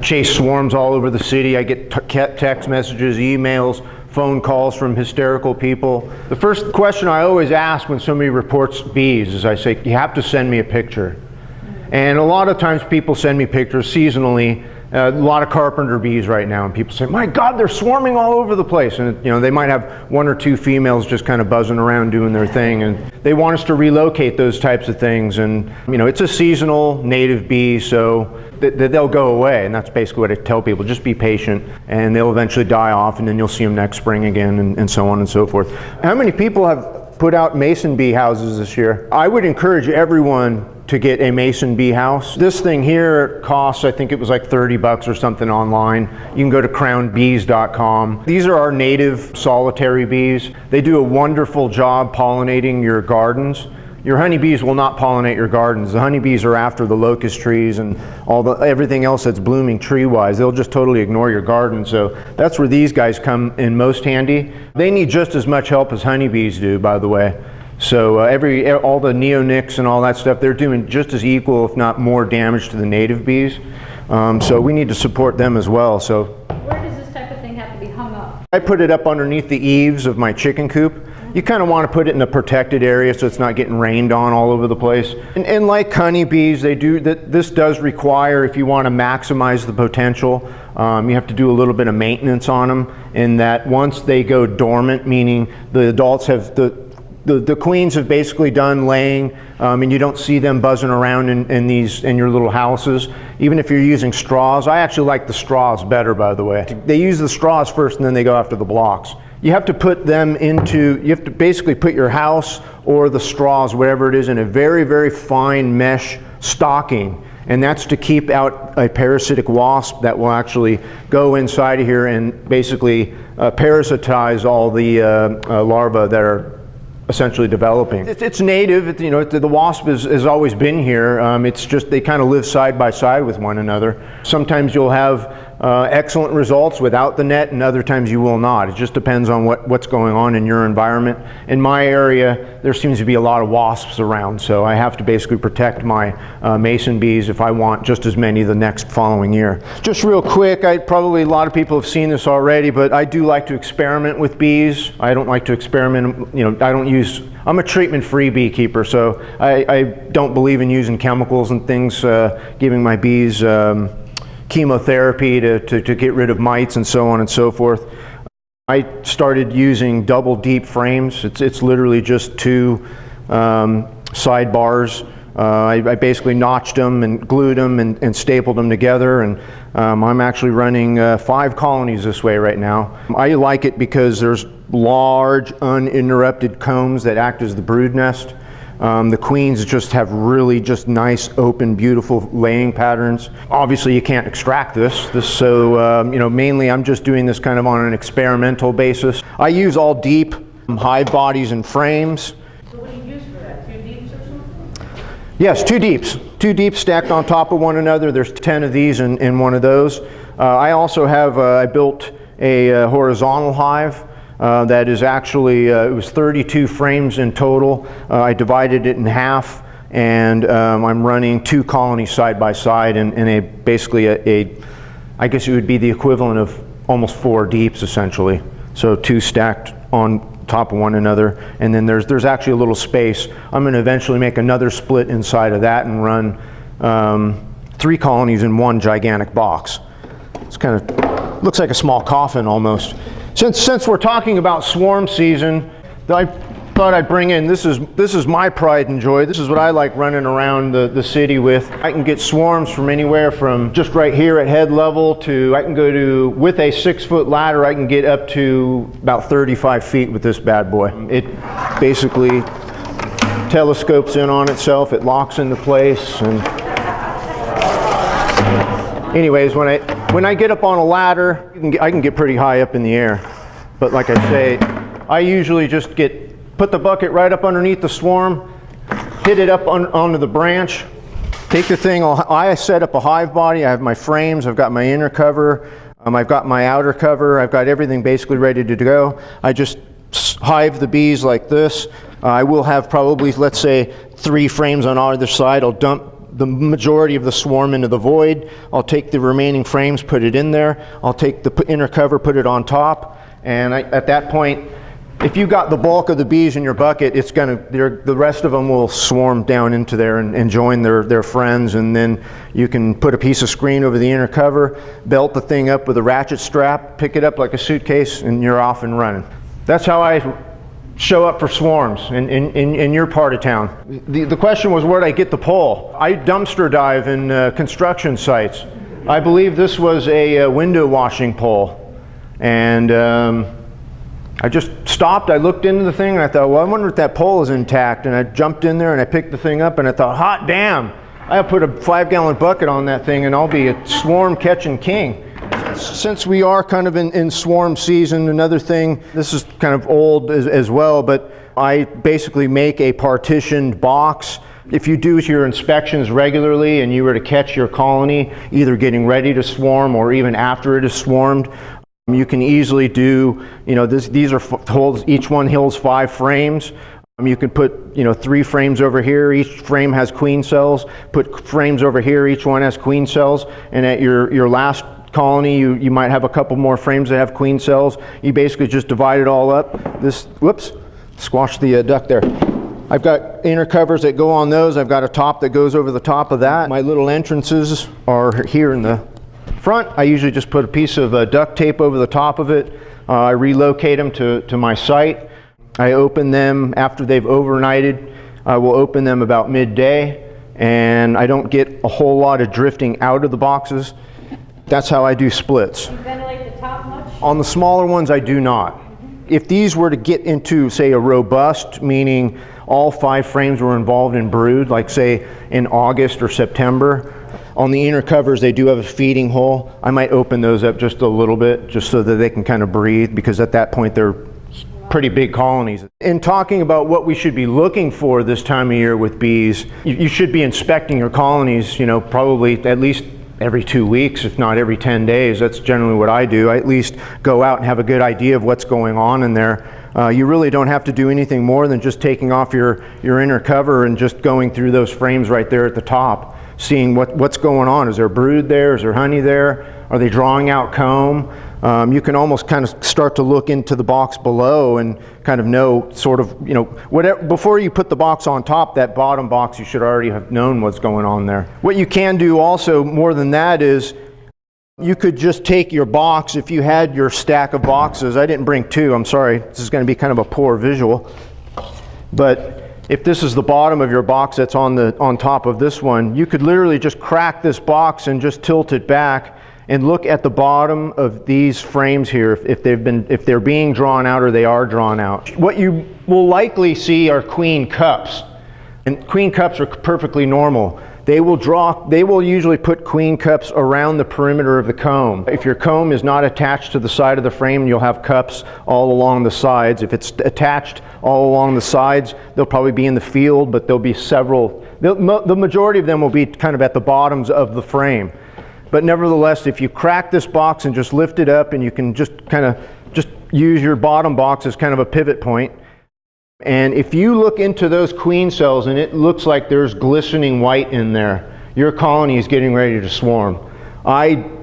chase swarms all over the city. I get text messages, emails, phone calls from hysterical people. The first question I always ask when somebody reports bees is I say, you have to send me a picture. And a lot of times people send me pictures seasonally. A lot of carpenter bees right now, and people say, my God, they're swarming all over the place. And you know, they might have 1 or 2 females just kind of buzzing around doing their thing, and they want us to relocate those types of things. And you know, it's a seasonal native bee, so they'll go away, and that's basically what I tell people. Just be patient, and they'll eventually die off, and then you'll see them next spring again, and so on and so forth. How many people have put out mason bee houses this year? I would encourage everyone to get a mason bee house. This thing here costs, I think it was like 30 bucks or something online. You can go to crownbees.com. These are our native solitary bees. They do a wonderful job pollinating your gardens. Your honeybees will not pollinate your gardens. The honeybees are after the locust trees and everything else that's blooming tree-wise. They'll just totally ignore your garden. So that's where these guys come in most handy. They need just as much help as honeybees do, by the way. So all the neonics and all that stuff, they're doing just as equal, if not more, damage to the native bees. So we need to support them as well. So where does this type of thing have to be hung up? I put it up underneath the eaves of my chicken coop. You kind of want to put it in a protected area so it's not getting rained on all over the place. And like honeybees, this does require, if you want to maximize the potential, you have to do a little bit of maintenance on them, in that once they go dormant, meaning the adults have the queens have basically done laying, and you don't see them buzzing around in your little houses. Even if you're using straws, I actually like the straws better, by the way. They use the straws first and then they go after the blocks. You have to put them you have to basically put your house or the straws, whatever it is, in a very, very fine mesh stocking. And that's to keep out a parasitic wasp that will actually go inside of here and basically parasitize all the larvae that are essentially developing. It's native, you know, the wasp has always been here. It's just they kind of live side by side with one another. Sometimes you'll have excellent results without the net, and other times you will not. It just depends on what's going on in your environment. In my area, there seems to be a lot of wasps around, so I have to basically protect my mason bees if I want just as many the next following year. Just real quick, probably a lot of people have seen this already, but I do like to experiment with bees. I don't like to experiment, you know, I'm a treatment-free beekeeper, so I don't believe in using chemicals and things, giving my bees chemotherapy to get rid of mites and so on and so forth. I started using double deep frames. It's literally just 2 side bars. I basically notched them and glued them and stapled them together, and I'm actually running 5 colonies this way right now. I like it because there's large uninterrupted combs that act as the brood nest. The queens just have really just nice, open, beautiful laying patterns. Obviously, you can't extract this, so you know, mainly I'm just doing this kind of on an experimental basis. I use all deep hive bodies and frames. So what do you use for that? 2 deeps or something? Yes, 2 deeps. 2 deeps stacked on top of one another. There's 10 of these in one of those. I also have, I built a horizontal hive. That is actually, it was 32 frames in total. I divided it in half, and I'm running 2 colonies side by side in basically I guess it would be the equivalent of almost 4 deeps essentially. So 2 stacked on top of one another, and then there's actually a little space. I'm going to eventually make another split inside of that and run 3 colonies in one gigantic box. It's kind of looks like a small coffin almost. Since we're talking about swarm season, I thought I'd bring in, this is my pride and joy. This is what I like running around the city with. I can get swarms from anywhere from just right here at head level to, I can go to, with a 6-foot ladder, I can get up to about 35 feet with this bad boy. It basically telescopes in on itself, it locks into place, and anyways, when I get up on a ladder, I can get pretty high up in the air. But like I say, I usually just put the bucket right up underneath the swarm, hit it up onto the branch, take the thing, I set up a hive body, I have my frames, I've got my inner cover, I've got my outer cover, I've got everything basically ready to go. I just hive the bees like this. I will have probably, let's say, 3 frames on either side. I'll dump the majority of the swarm into the void. I'll take the remaining frames, put it in there. I'll take the inner cover, put it on top, and at that point, if you got the bulk of the bees in your bucket, it's the rest of them will swarm down into there and join their friends, and then you can put a piece of screen over the inner cover, belt the thing up with a ratchet strap, pick it up like a suitcase, and you're off and running. That's how I show up for swarms in your part of town. The question was, where'd I get the pole? I dumpster dive in construction sites. I believe this was a window washing pole, and I just stopped, I looked into the thing, and I thought, well, I wonder if that pole is intact. And I jumped in there and I picked the thing up, and I thought, hot damn, I put a 5-gallon bucket on that thing and I'll be a swarm catching king. Since we are kind of in swarm season, another thing, this is kind of old as well, but I basically make a partitioned box. If you do your inspections regularly and you were to catch your colony either getting ready to swarm or even after it is swarmed, you can easily do, these are holds, each one holds 5 frames. You can put, 3 frames over here. Each frame has queen cells. Put frames over here. Each one has queen cells. And at your last colony, you might have a couple more frames that have queen cells. You basically just divide it all up. Whoops, squash the duck there. I've got inner covers that go on those. I've got a top that goes over the top of that. My little entrances are here in the front. I usually just put a piece of duct tape over the top of it. I relocate them to my site. I open them after they've overnighted. I will open them about midday, and I don't get a whole lot of drifting out of the boxes. That's how I do splits. Do you ventilate the top much? On the smaller ones, I do not. If these were to get into, say, a robust, meaning all 5 frames were involved in brood, like say in August or September, on the inner covers they do have a feeding hole. I might open those up just a little bit, just so that they can kind of breathe, because at that point they're pretty big colonies. In talking about what we should be looking for this time of year with bees, you should be inspecting your colonies, probably at least every 2 weeks, if not every 10 days. That's generally what I do. I at least go out and have a good idea of what's going on in there. You really don't have to do anything more than just taking off your inner cover and just going through those frames right there at the top, seeing what's going on. Is there brood there? Is there honey there? Are they drawing out comb? You can almost kind of start to look into the box below and kind of know sort of, whatever, before you put the box on top, that bottom box, you should already have known what's going on there. What you can do also more than that is you could just take your box, if you had your stack of boxes. I didn't bring 2, I'm sorry. This is going to be kind of a poor visual. But if this is the bottom of your box that's on top of this one, you could literally just crack this box and just tilt it back and look at the bottom of these frames here, if they're being drawn out or they are drawn out. What you will likely see are queen cups, and queen cups are perfectly normal. They will usually put queen cups around the perimeter of the comb. If your comb is not attached to the side of the frame, you'll have cups all along the sides. If it's attached all along the sides, they'll probably be in the field, but there'll be several. The majority of them will be kind of at the bottoms of the frame. But nevertheless, if you crack this box and just lift it up, and you can just use your bottom box as kind of a pivot point. And if you look into those queen cells and it looks like there's glistening white in there, your colony is getting ready to swarm.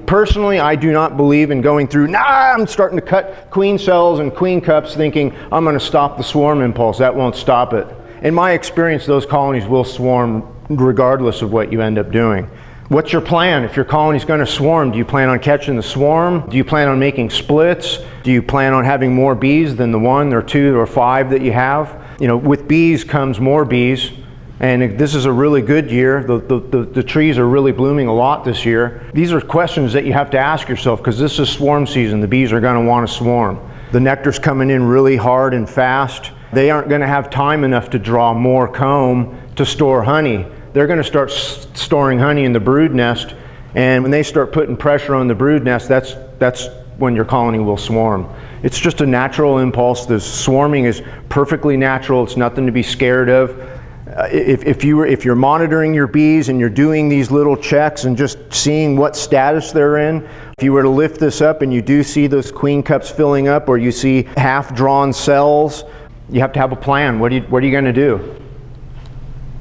Personally, I do not believe in going through, I'm starting to cut queen cells and queen cups thinking I'm going to stop the swarm impulse. That won't stop it. In my experience, those colonies will swarm regardless of what you end up doing. What's your plan? If your colony's going to swarm, do you plan on catching the swarm? Do you plan on making splits? Do you plan on having more bees than the 1 or 2 or 5 that you have? With bees comes more bees, and this is a really good year. The trees are really blooming a lot this year. These are questions that you have to ask yourself, because this is swarm season. The bees are going to want to swarm. The nectar's coming in really hard and fast. They aren't going to have time enough to draw more comb to store honey. They're going to start storing honey in the brood nest, and when they start putting pressure on the brood nest, that's when your colony will swarm. It's just a natural impulse. The swarming is perfectly natural. It's nothing to be scared of. If you're monitoring your bees and you're doing these little checks and just seeing what status they're in, if you were to lift this up and you do see those queen cups filling up, or you see half-drawn cells, you have to have a plan. What are you going to do?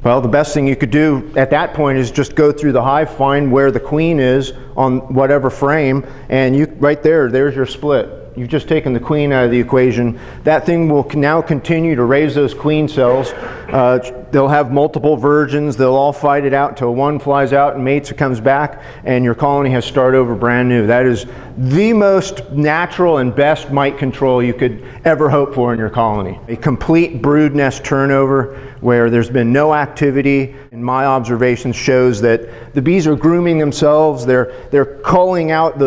Well, the best thing you could do at that point is just go through the hive, find where the queen is on whatever frame, and you right there's your split. You've just taken the queen out of the equation. That thing will now continue to raise those queen cells. They'll have multiple virgins. They'll all fight it out until one flies out and mates, it comes back, and your colony has started over brand new. That is the most natural and best mite control you could ever hope for in your colony. A complete brood nest turnover where there's been no activity. In my observations shows that the bees are grooming themselves. They're culling out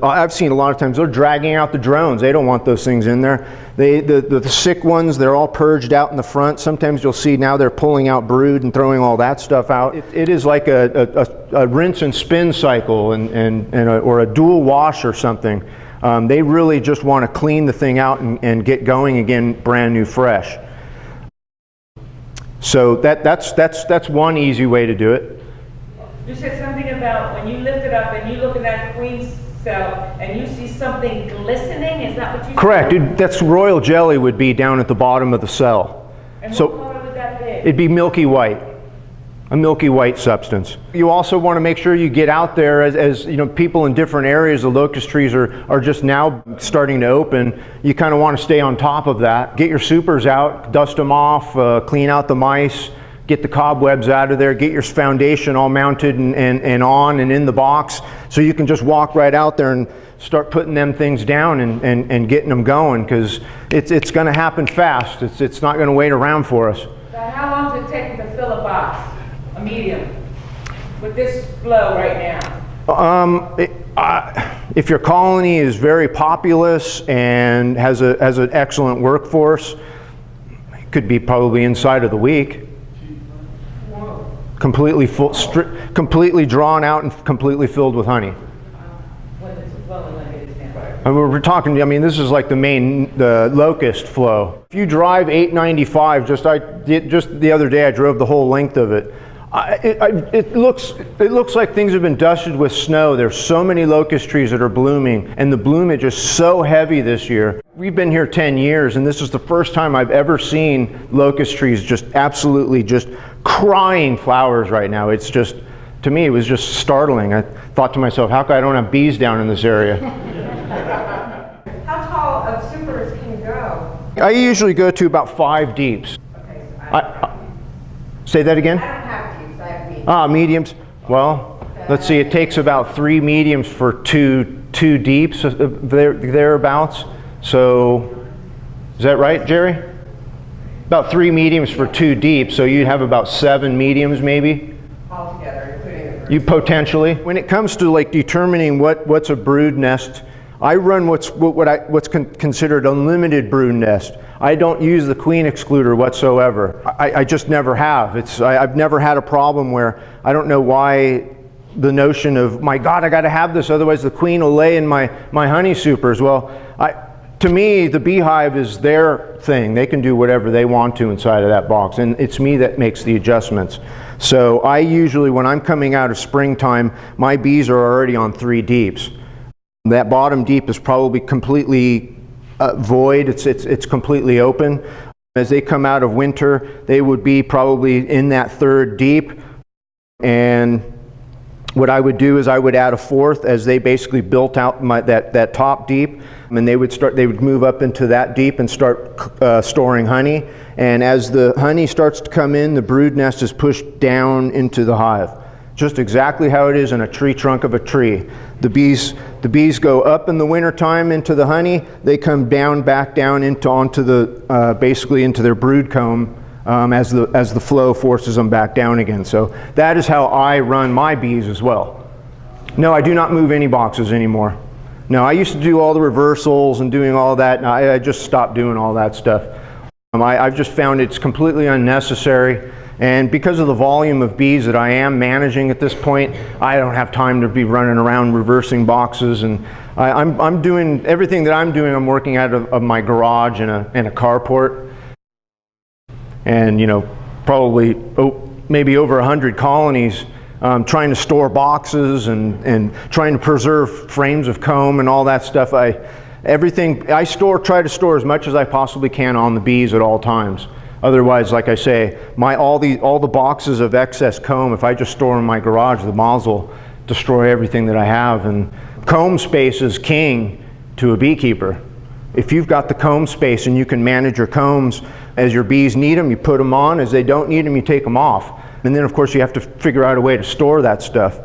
I've seen a lot of times they're dragging out the drones. They don't want those things in there. The sick ones, they're all purged out in the front. Sometimes you'll see now they're pulling out brood and throwing all that stuff out. It is like a rinse and spin cycle or a dual wash or something. They really just want to clean the thing out and get going again brand new fresh. So that's one easy way to do it. You said something about when you lift it up and you look at that queen cell and you see something glistening. Is that what you said? Correct. That's royal jelly would be down at the bottom of the cell. And So what color would that be? it'd be milky white. A milky white substance. You also want to make sure you get out there as you know, people in different areas, the locust trees are just now starting to open. You kind of want to stay on top of that. Get your supers out, dust them off, clean out the mice, get the cobwebs out of there, get your foundation all mounted and on and in the box so you can just walk right out there and start putting them things down and getting them going, because it's going to happen fast. It's not going to wait around for us. So how long does it take to fill a box? A medium with this flow right now? If your colony is very populous and has an excellent workforce, it could be probably inside of the week. Whoa. Completely full, completely drawn out and completely filled with honey. When it's flowing like it is now. And we're talking, I mean, this is like the locust flow. If you drive 895, just the other day I drove the whole length of it. It looks like things have been dusted with snow. There's so many locust trees that are blooming, and the bloomage is so heavy this year. We've been here 10 years, and this is the first time I've ever seen locust trees just absolutely just crying flowers right now. It's just, to me, it was just startling. I thought to myself, how come I don't have bees down in this area? How tall of supers can you go? I usually go to about 5 deeps. Okay, so Say that again? I don't have deeps, I have mediums. Mediums. Well, let's see, it takes about 3 mediums for two deeps, thereabouts. So, is that right, Jerry? About 3 mediums for 2 deeps, so you'd have about 7 mediums maybe? Altogether, including the birds. You potentially. When it comes to like determining what's a brood nest, I run what's considered a limited brood nest. I don't use the queen excluder whatsoever. I just never have. I've never had a problem where I don't know why the notion of, my God, I got to have this, otherwise the queen will lay in my honey supers. Well, to me, the beehive is their thing. They can do whatever they want to inside of that box, and it's me that makes the adjustments. So I usually, when I'm coming out of springtime, my bees are already on 3 deeps. That bottom deep is probably completely void. It's completely open. As they come out of winter, they would be probably in that 3rd deep. And what I would do is I would add a 4th as they basically built out that top deep, and they would move up into that deep and start storing honey. And as the honey starts to come in, the brood nest is pushed down into the hive. Just exactly how it is in a tree trunk of a tree. The bees go up in the wintertime into the honey. They come down, back down onto the basically into their brood comb as the flow forces them back down again. So that is how I run my bees as well. No, I do not move any boxes anymore. No, I used to do all the reversals and doing all that. And I just stopped doing all that stuff. I've just found it's completely unnecessary. And because of the volume of bees that I am managing at this point, I don't have time to be running around reversing boxes. And I'm doing everything that I'm doing. I'm working out of my garage and a carport. And probably maybe over 100 colonies, trying to store boxes and trying to preserve frames of comb and all that stuff. Try to store as much as I possibly can on the bees at all times. Otherwise, like I say, all the boxes of excess comb, if I just store in my garage, the moths will destroy everything that I have. And comb space is king to a beekeeper. If you've got the comb space and you can manage your combs as your bees need them, you put them on. As they don't need them, you take them off. And then of course you have to figure out a way to store that stuff.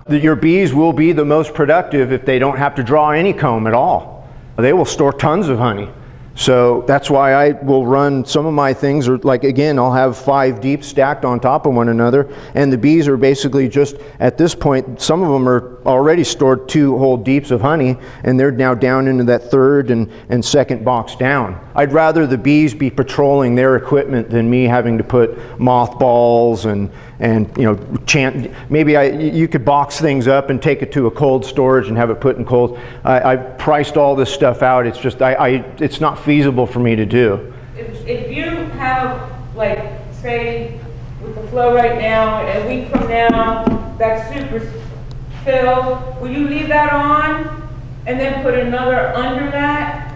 Your bees will be the most productive if they don't have to draw any comb at all. They will store tons of honey. So that's why I will run some of my things, or like again, I'll have 5 deep stacked on top of one another, and the bees are basically just, at this point, some of them are already stored 2 whole deeps of honey, and they're now down into that 3rd and 2nd box down. I'd rather the bees be patrolling their equipment than me having to put mothballs and you know, maybe you could box things up and take it to a cold storage and have it put in cold. I've priced all this stuff out. It's just, it's not feasible for me to do. If you have, like, say, with the flow right now, a week from now, that super's filled, will you leave that on and then put another under that?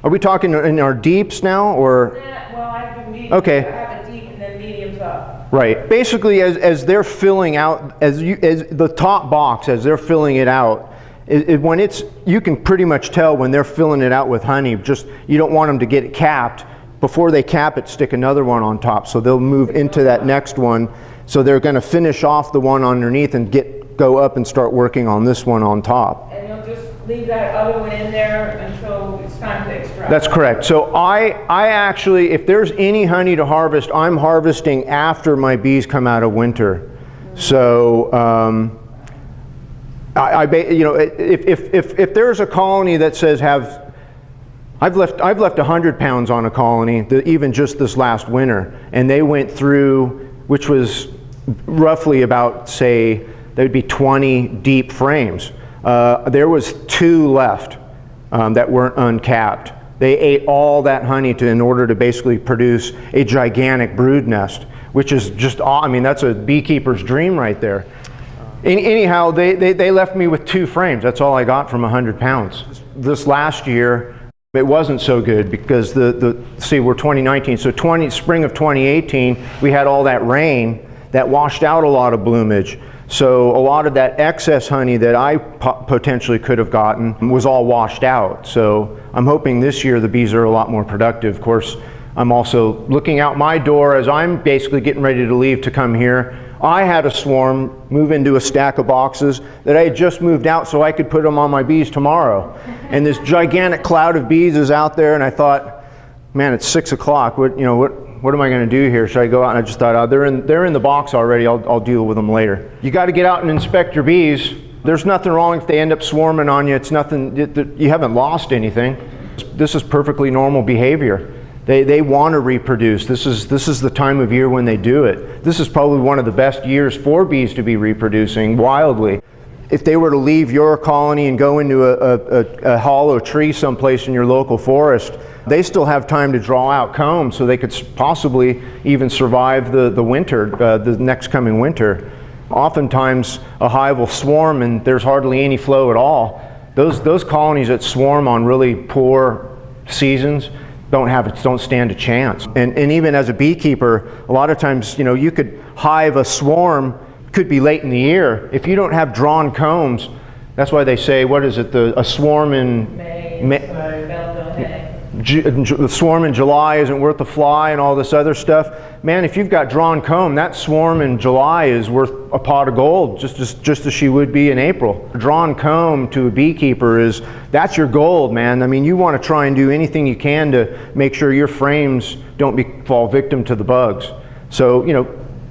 Are we talking in our deeps now, or? Yeah, well, I do medium. Okay. I have a deep and then mediums up. Right. Basically, as they're filling out, as the top box, as they're filling it out, when you can pretty much tell when they're filling it out with honey. Just, you don't want them to get it capped. Before they cap it, stick another one on top. So they'll move into that next one. So they're going to finish off the one underneath and go up and start working on this one on top. And you'll just leave that other one in there until it's time to extract. That's correct. So I actually, if there's any honey to harvest, I'm harvesting after my bees come out of winter. So you know, if there's a colony that says I've left 100 pounds on a colony, even just this last winter, and they went through, which was roughly about, say, there'd be 20 deep frames. There was 2 left that weren't uncapped. They ate all that honey in order to basically produce a gigantic brood nest, which is just, I mean, that's a beekeeper's dream right there. Anyhow, they left me with 2 frames. That's all I got from 100 pounds. This last year, it wasn't so good because see, we're 2019, so spring of 2018, we had all that rain that washed out a lot of bloomage. So a lot of that excess honey that I potentially could have gotten was all washed out. So I'm hoping this year the bees are a lot more productive. Of course, I'm also looking out my door as I'm basically getting ready to leave to come here. I had a swarm move into a stack of boxes that I had just moved out so I could put them on my bees tomorrow. And this gigantic cloud of bees is out there, and I thought, man, it's 6 o'clock. What am I going to do here? Should I go out? And I just thought, oh, they're in the box already. I'll deal with them later. You got to get out and inspect your bees. There's nothing wrong if they end up swarming on you. It's nothing. You haven't lost anything. This is perfectly normal behavior. They want to reproduce. This is the time of year when they do it. This is probably one of the best years for bees to be reproducing wildly. If they were to leave your colony and go into a hollow tree someplace in your local forest, they still have time to draw out combs so they could possibly even survive the winter, the next coming winter. Oftentimes a hive will swarm and there's hardly any flow at all. Those colonies that swarm on really poor seasons don't stand a chance. And even as a beekeeper, a lot of times, you know, you could hive a swarm, could be late in the year. If you don't have drawn combs, that's why they say, what is it, a swarm in the swarm in July isn't worth a fly and all this other stuff. Man, if you've got drawn comb, that swarm in July is worth a pot of gold, just as she would be in April. Drawn comb to a beekeeper that's your gold, man. I mean, you want to try and do anything you can to make sure your frames don't fall victim to the bugs. So, you know,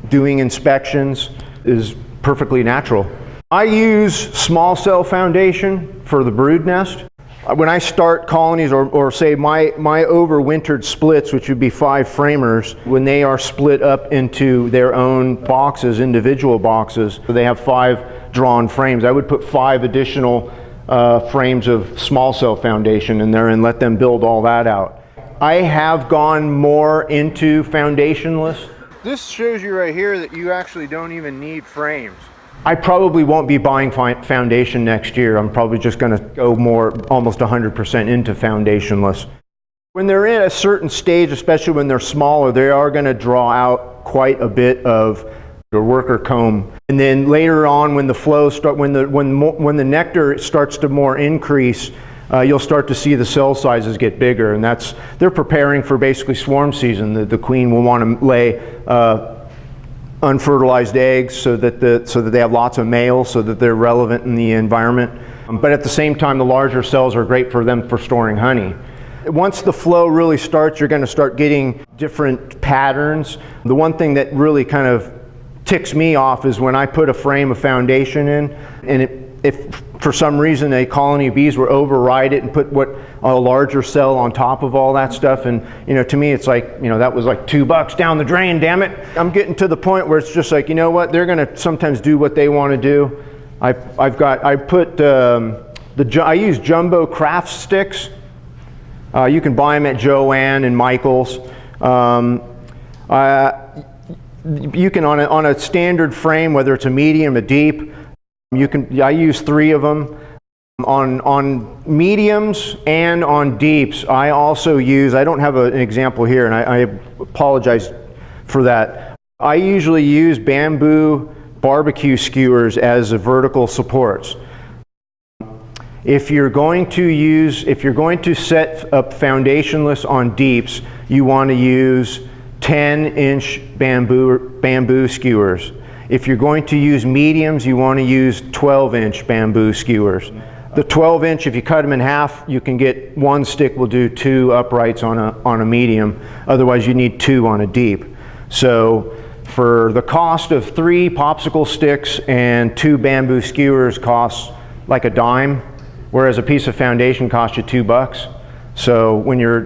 doing inspections is perfectly natural. I use small cell foundation for the brood nest. When I start colonies, or say my overwintered splits, which would be 5 framers, when they are split up into their own boxes, individual boxes, so they have 5 drawn frames, I would put 5 additional frames of small cell foundation in there and let them build all that out. I have gone more into foundationless. This shows you right here that you actually don't even need frames. I probably won't be buying foundation next year. I'm probably just going to go more almost 100% into foundationless. When they're in a certain stage, especially when they're smaller, they are going to draw out quite a bit of the worker comb. And then later on, when the flow when the nectar starts to more increase, you'll start to see the cell sizes get bigger, and they're preparing for basically swarm season. The queen will want to lay unfertilized eggs so that they have lots of males, so that they're relevant in the environment. But at the same time, the larger cells are great for them for storing honey. Once the flow really starts, you're going to start getting different patterns. The one thing that really kind of ticks me off is when I put a frame of foundation in, and if for some reason a colony of bees were override it and put a larger cell on top of all that stuff, and to me it's like, that was like $2 down the drain, damn it. I'm getting to the point where it's just like, you know what, they're going to sometimes do what they want to do. I use jumbo craft sticks. You can buy them at Joann and Michael's. You can on a standard frame, whether it's a medium, a deep. I use 3 of them. On mediums and on deeps, I also use. I don't have an example here, and I apologize for that. I usually use bamboo barbecue skewers as vertical supports. If you're going to set up foundationless on deeps, you want to use 10-inch bamboo skewers. If you're going to use mediums, you want to use 12-inch bamboo skewers. The 12-inch, if you cut them in half, you can get 1 stick will do 2 uprights on a medium. Otherwise, you need 2 on a deep. So for the cost of 3 popsicle sticks and 2 bamboo skewers costs like a dime, whereas a piece of foundation costs you $2. So when you're,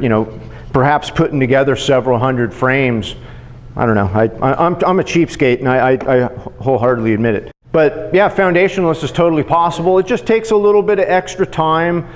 perhaps putting together several hundred frames, I don't know. I'm a cheapskate, and I wholeheartedly admit it. But yeah, foundationless is totally possible. It just takes a little bit of extra time.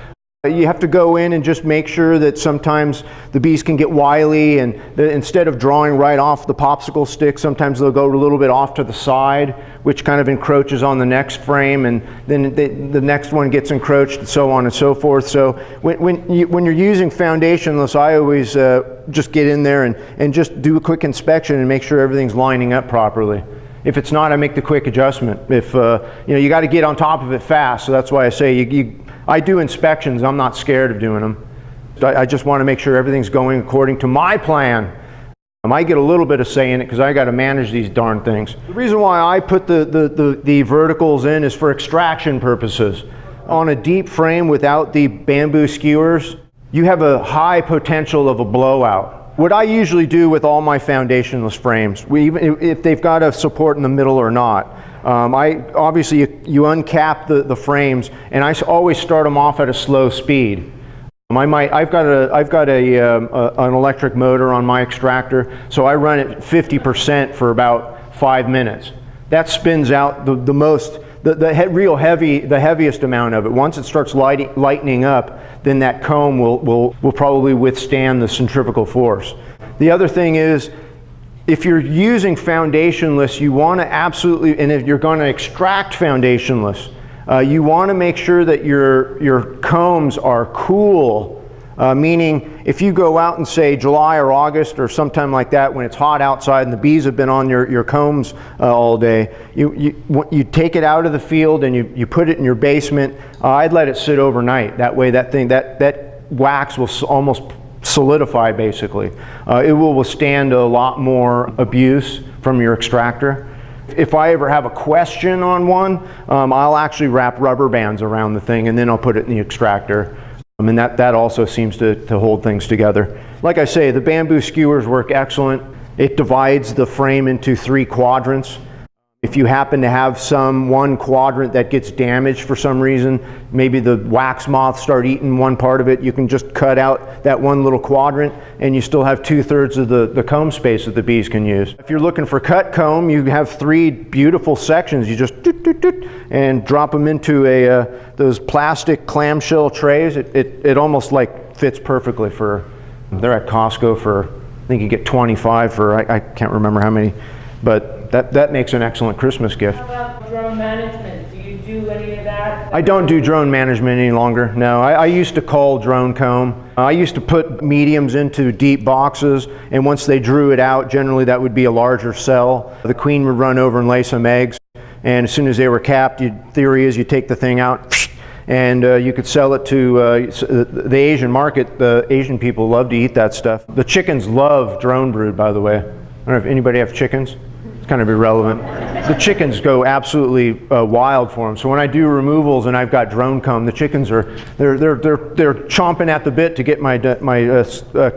You have to go in and just make sure that sometimes the bees can get wily, and instead of drawing right off the popsicle stick, sometimes they'll go a little bit off to the side, which kind of encroaches on the next frame, and then the next one gets encroached, and so on and so forth. So when you're using foundationless, I always just get in there and just do a quick inspection and make sure everything's lining up properly. If it's not, I make the quick adjustment. If you got to get on top of it fast, so that's why I say I do inspections. I'm not scared of doing them. I just want to make sure everything's going according to my plan. I get a little bit of say in it because I got to manage these darn things. The reason why I put the verticals in is for extraction purposes. On a deep frame without the bamboo skewers, you have a high potential of a blowout. What I usually do with all my foundationless frames, even if they've got a support in the middle or not, obviously you uncap the frames, and I always start them off at a slow speed. I've got an electric motor on my extractor, so I run it 50% for about 5 minutes. That spins out the heaviest amount of it. Once it starts lightening up, then that comb will probably withstand the centrifugal force. The other thing is, if you're using foundationless, you want to absolutely, and if you're going to extract foundationless, you want to make sure that your combs are cool. Meaning, if you go out in, say, July or August or sometime like that when it's hot outside and the bees have been on your combs all day, you take it out of the field and you put it in your basement. I'd let it sit overnight. That way that wax will almost solidify, basically. It will withstand a lot more abuse from your extractor. If I ever have a question on one, I'll actually wrap rubber bands around the thing and then I'll put it in the extractor. And that also seems to hold things together. Like I say, the bamboo skewers work excellent. It divides the frame into 3 quadrants. If you happen to have one quadrant that gets damaged for some reason, maybe the wax moths start eating one part of it, you can just cut out that one little quadrant and you still have 2/3 of the comb space that the bees can use. If you're looking for cut comb, you have 3 beautiful sections. You just and drop them into those plastic clamshell trays. It almost like fits perfectly they're at Costco for, I think you get 25 for, I can't remember how many, but that makes an excellent Christmas gift. How about drone management? Do you do any of that? that? I don't do drone management any longer, no. I used to cull drone comb. I used to put mediums into deep boxes, and once they drew it out, generally that would be a larger cell. The queen would run over and lay some eggs, and as soon as they were capped, theory is you take the thing out, and you could sell it to the Asian market. The Asian people love to eat that stuff. The chickens love drone brood, by the way. I don't know if anybody have chickens. It's kind of irrelevant. The chickens go absolutely wild for them. So when I do removals and I've got drone comb, the chickens are they're chomping at the bit to get my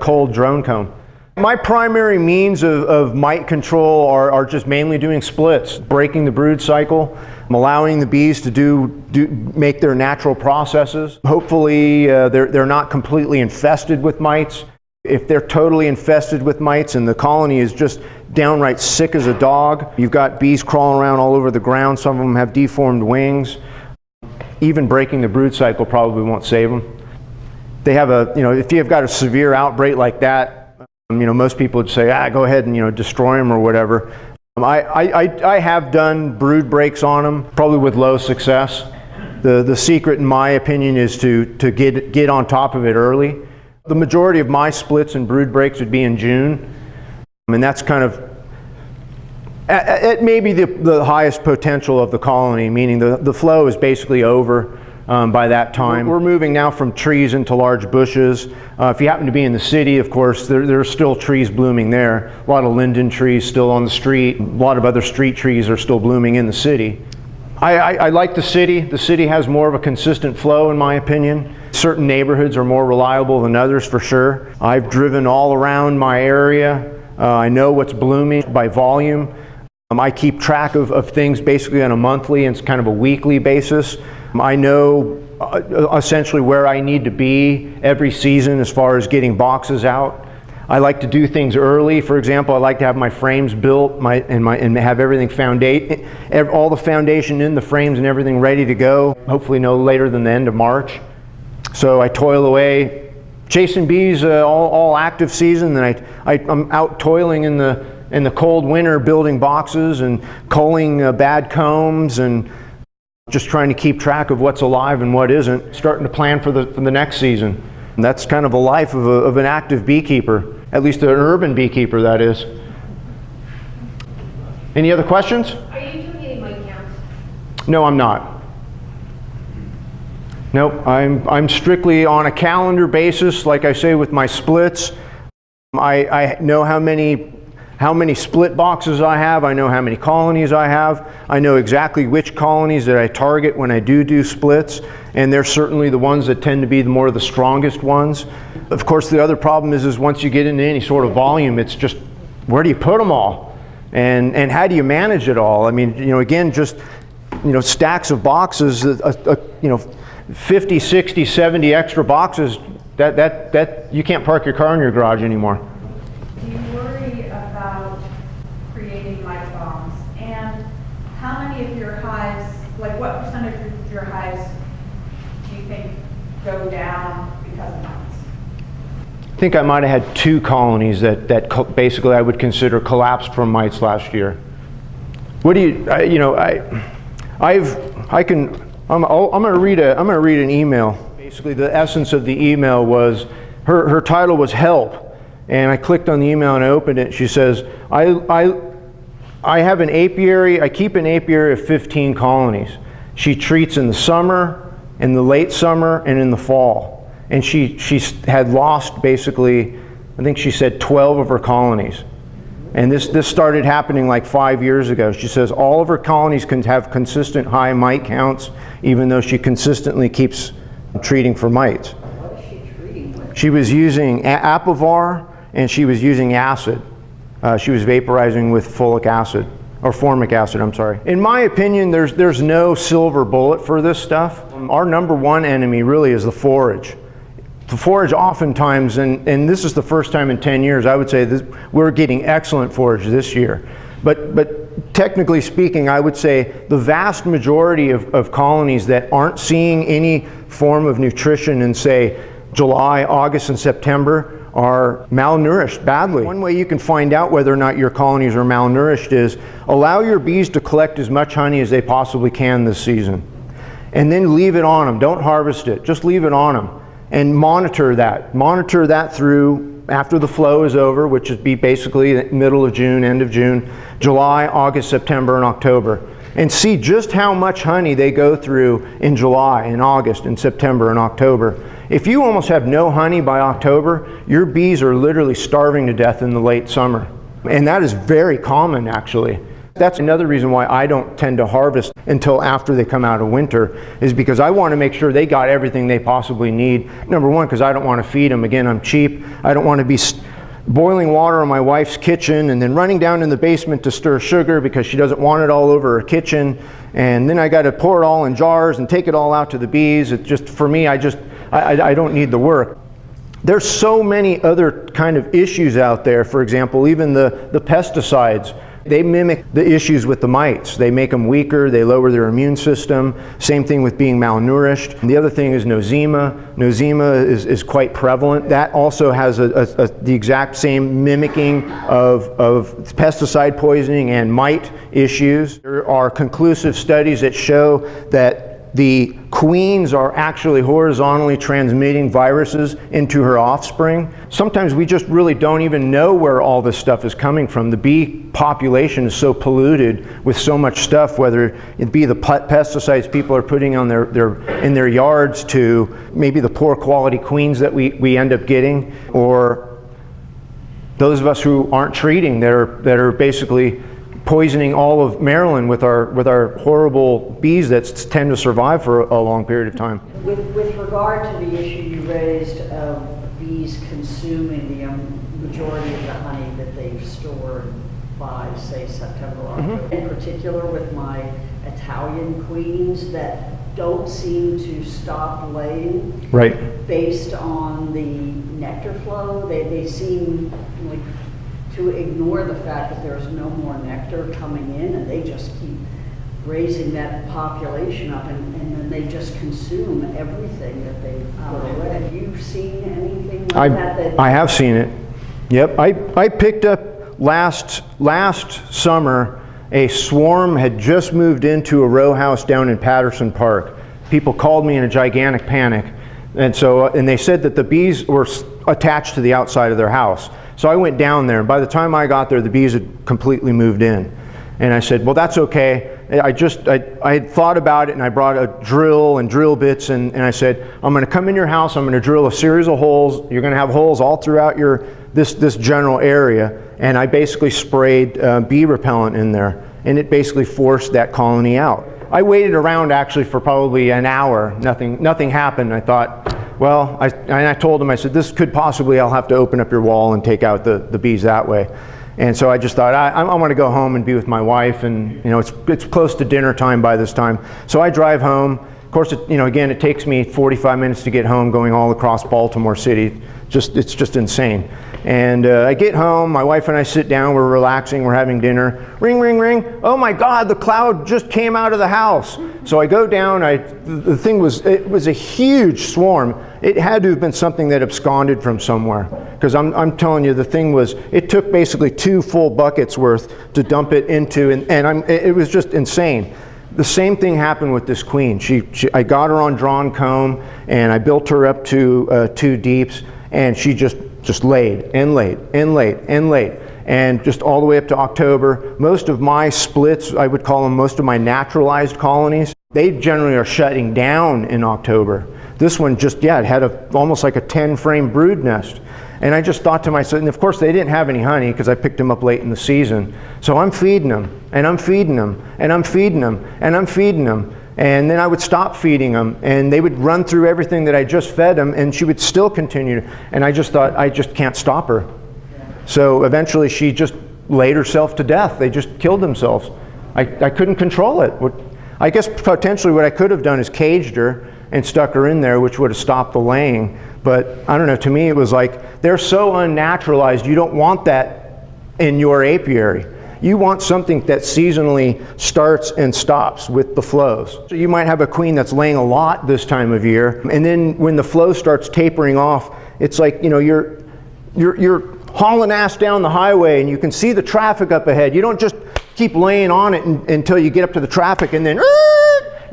cold drone comb. My primary means of mite control are just mainly doing splits, breaking the brood cycle, allowing the bees to make their natural processes. Hopefully they're not completely infested with mites. If they're totally infested with mites and the colony is just downright sick as a dog, you've got bees crawling around all over the ground, some of them have deformed wings, even breaking the brood cycle probably won't save them. They have if you've got a severe outbreak like that, most people would say, go ahead and destroy them or whatever. I have done brood breaks on them, probably with low success. The secret, in my opinion, is to get on top of it early. The majority of my splits and brood breaks would be in June, and that's kind of at maybe the highest potential of the colony, meaning the flow is basically over by that time. We're moving now from trees into large bushes. If you happen to be in the city, of course, there are still trees blooming there. A lot of linden trees still on the street. A lot of other street trees are still blooming in the city. I like the city. The city has more of a consistent flow, in my opinion. Certain neighborhoods are more reliable than others, for sure. I've driven all around my area. I know what's blooming by volume. I keep track of things basically on a monthly and kind of a weekly basis. I know essentially where I need to be every season as far as getting boxes out. I like to do things early. For example, I like to have my frames built and have everything all the foundation in the frames and everything ready to go, hopefully no later than the end of March. So I toil away chasing bees all active season, and I'm out toiling in the cold winter building boxes and culling bad combs and just trying to keep track of what's alive and what isn't, starting to plan for the next season. And that's kind of a life of an active beekeeper, at least an urban beekeeper, that is. Any other questions? Are you doing any mite counts? No, I'm not. Nope, I'm strictly on a calendar basis, like I say with my splits. I know how many split boxes I have. I know how many colonies I have. I know exactly which colonies that I target when I do splits, and they're certainly the ones that tend to be the strongest ones. Of course, the other problem is once you get into any sort of volume, it's just where do you put them all, and how do you manage it all? I mean, again, just stacks of boxes, 50, 60, 70 extra boxes. That you can't park your car in your garage anymore. Do you worry about creating mite bombs? And how many of your hives, like what percentage of your hives do you think go down because of mites? I think I might have had 2 colonies that basically I would consider collapsed from mites last year. What do you, I'm going to read an email. Basically, the essence of the email was her title was help, and I clicked on the email and I opened it. She says, I have an apiary. I keep an apiary of 15 colonies. She treats in the summer, in the late summer, and in the fall. And she had lost basically, I think she said 12 of her colonies. And this started happening like 5 years ago. She says all of her colonies can have consistent high mite counts, even though she consistently keeps treating for mites. What is she treating with? She was using Apivar, and she was using acid. She was vaporizing with formic acid, I'm sorry. In my opinion, there's no silver bullet for this stuff. Our number one enemy really is the forage. The forage oftentimes, and this is the first time in 10 years, I would say we're getting excellent forage this year. But technically speaking, I would say the vast majority of colonies that aren't seeing any form of nutrition in, say, July, August, and September are malnourished badly. One way you can find out whether or not your colonies are malnourished is allow your bees to collect as much honey as they possibly can this season. and then leave it on them. Don't harvest it, just leave it on them and monitor that. Monitor that through after the flow is over, which would be basically the middle of June, end of June, July, August, September, and October. And see just how much honey they go through in July and August and September and October. If you almost have no honey by October, your bees are literally starving to death in the late summer. And that is very common, actually. That's another reason why I don't tend to harvest until after they come out of winter, is because I want to make sure they got everything they possibly need. Number one, because I don't want to feed them. Again, I'm cheap. I don't want to be boiling water in my wife's kitchen and then running down in the basement to stir sugar because she doesn't want it all over her kitchen. And then I got to pour it all in jars and take it all out to the bees. It's just, for me, I don't need the work. There's so many other kind of issues out there. For example, even the pesticides. They mimic the issues with the mites. They make them weaker, they lower their immune system. Same thing with being malnourished. And the other thing is nosema. Nosema is quite prevalent. That also has the exact same mimicking of pesticide poisoning and mite issues. There are conclusive studies that show that the queens are actually horizontally transmitting viruses into her offspring. Sometimes we just really don't even know where all this stuff is coming from. The bee population is so polluted with so much stuff, whether it be the pesticides people are putting on in their yards, to maybe the poor quality queens that we end up getting, or those of us who aren't treating that are basically poisoning all of Maryland with our horrible bees that tend to survive for a long period of time. With regard to the issue you raised of bees consuming the majority of the honey that they've stored by, say, September or October, in particular with my Italian queens that don't seem to stop laying, right, based on the nectar flow. They seem like to ignore the fact that there's no more nectar coming in, and they just keep raising that population up, and then they just consume everything that they put away. Have you seen anything like that? I have seen it. Yep, I picked up last summer, a swarm had just moved into a row house down in Patterson Park. People called me in a gigantic panic, and they said that the bees were attached to the outside of their house. So I went down there, and by the time I got there, the bees had completely moved in. And I said, well, that's okay. I had thought about it, and I brought a drill and drill bits, and I said, I'm going to come in your house, I'm going to drill a series of holes. You're going to have holes all throughout this general area. And I basically sprayed bee repellent in there, and it basically forced that colony out. I waited around actually for probably an hour. Nothing happened. I thought, well, I told him, I said, this could possibly, I'll have to open up your wall and take out the bees that way. And so I just thought, I want to go home and be with my wife, and it's close to dinner time by this time. So I drive home. Of course, again, it takes me 45 minutes to get home, going all across Baltimore City. It's just insane. And I get home, my wife and I sit down, we're relaxing, we're having dinner. Ring, ring, ring. Oh my God, the cloud just came out of the house. So I go down, the thing was a huge swarm. It had to have been something that absconded from somewhere. Because I'm telling you, the thing was, it took basically 2 full buckets worth to dump it into, and it was just insane. The same thing happened with this queen. I got her on drawn comb, and I built her up to 2 deeps, and she just laid and laid and laid and laid, and just all the way up to October. Most of my splits, I would call them most of my naturalized colonies, they generally are shutting down in October. This one just, it had almost like a 10-frame brood nest. And I just thought to myself, and of course they didn't have any honey because I picked them up late in the season. So I'm feeding them, and I'm feeding them, and I'm feeding them, and I'm feeding them. And then I would stop feeding them, and they would run through everything that I just fed them, and she would still continue. And I just thought, I just can't stop her. So eventually she just laid herself to death. They just killed themselves. I couldn't control it. I guess potentially what I could have done is caged her and stuck her in there, which would have stopped the laying. But I don't know, to me it was like, they're so unnaturalized, you don't want that in your apiary. You want something that seasonally starts and stops with the flows. So you might have a queen that's laying a lot this time of year, and then when the flow starts tapering off, it's like, you're hauling ass down the highway and you can see the traffic up ahead. You don't just keep laying on it until you get up to the traffic, and then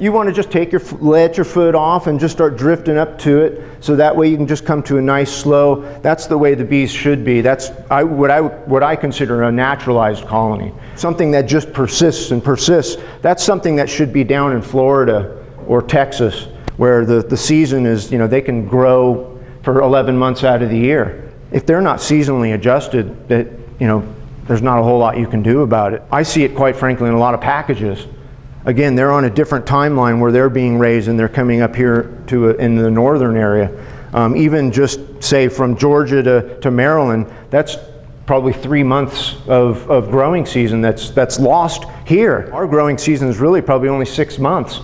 You want to just let your foot off and just start drifting up to it, so that way you can just come to a nice slow. That's the way the bees should be. That's what I consider a naturalized colony. Something that just persists and persists. That's something that should be down in Florida or Texas, where the season is, they can grow for 11 months out of the year. If they're not seasonally adjusted, there's not a whole lot you can do about it. I see it, quite frankly, in a lot of packages. Again, they're on a different timeline where they're being raised and they're coming up here in the northern area. Even just say from Georgia to Maryland, that's probably 3 months of growing season that's lost here. Our growing season is really probably only 6 months.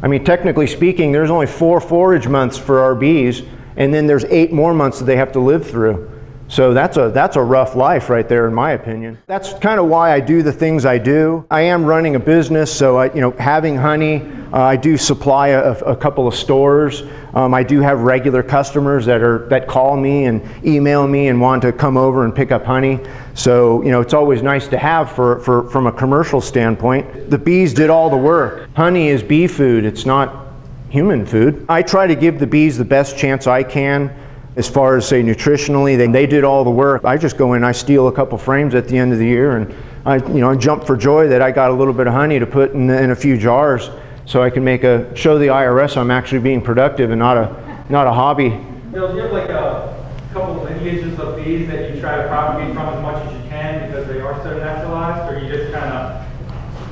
I mean, technically speaking, there's only 4 forage months for our bees, and then there's 8 more months that they have to live through. So that's a rough life right there, in my opinion. That's kind of why I do the things I do. I am running a business, so having honey, I do supply a couple of stores. I do have regular customers that call me and email me and want to come over and pick up honey. So it's always nice to have from a commercial standpoint. The bees did all the work. Honey is bee food. It's not human food. I try to give the bees the best chance I can. As far as, say, nutritionally, they did all the work. I just go in, I steal a couple frames at the end of the year, and I jump for joy that I got a little bit of honey to put in a few jars, so I can show the IRS I'm actually being productive and not a hobby. Bill, do you have like a couple lineages of bees that you try to propagate from as much as you can because they are so naturalized, or you just kind of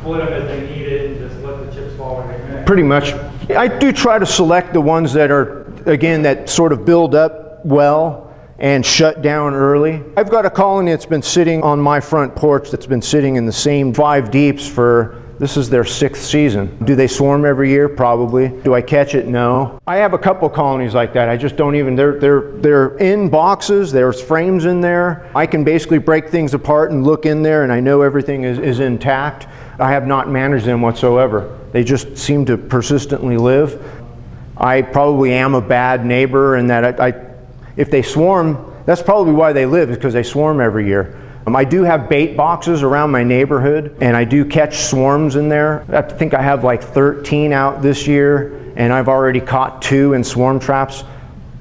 split them as they need it and just let the chips fall where they may? Pretty much. I do try to select the ones that are, again, that sort of build up well and shut down early. I've got a colony that's been sitting on my front porch that's been sitting in the same 5 deeps this is their 6th season. Do they swarm every year? Probably. Do I catch it? No. I have a couple colonies like that. I just don't even, they're in boxes, there's frames in there. I can basically break things apart and look in there and I know everything is intact. I have not managed them whatsoever. They just seem to persistently live. I probably am a bad neighbor in that if they swarm, that's probably why they live, is because they swarm every year. I do have bait boxes around my neighborhood, and I do catch swarms in there. I think I have like 13 out this year, and I've already caught 2 in swarm traps.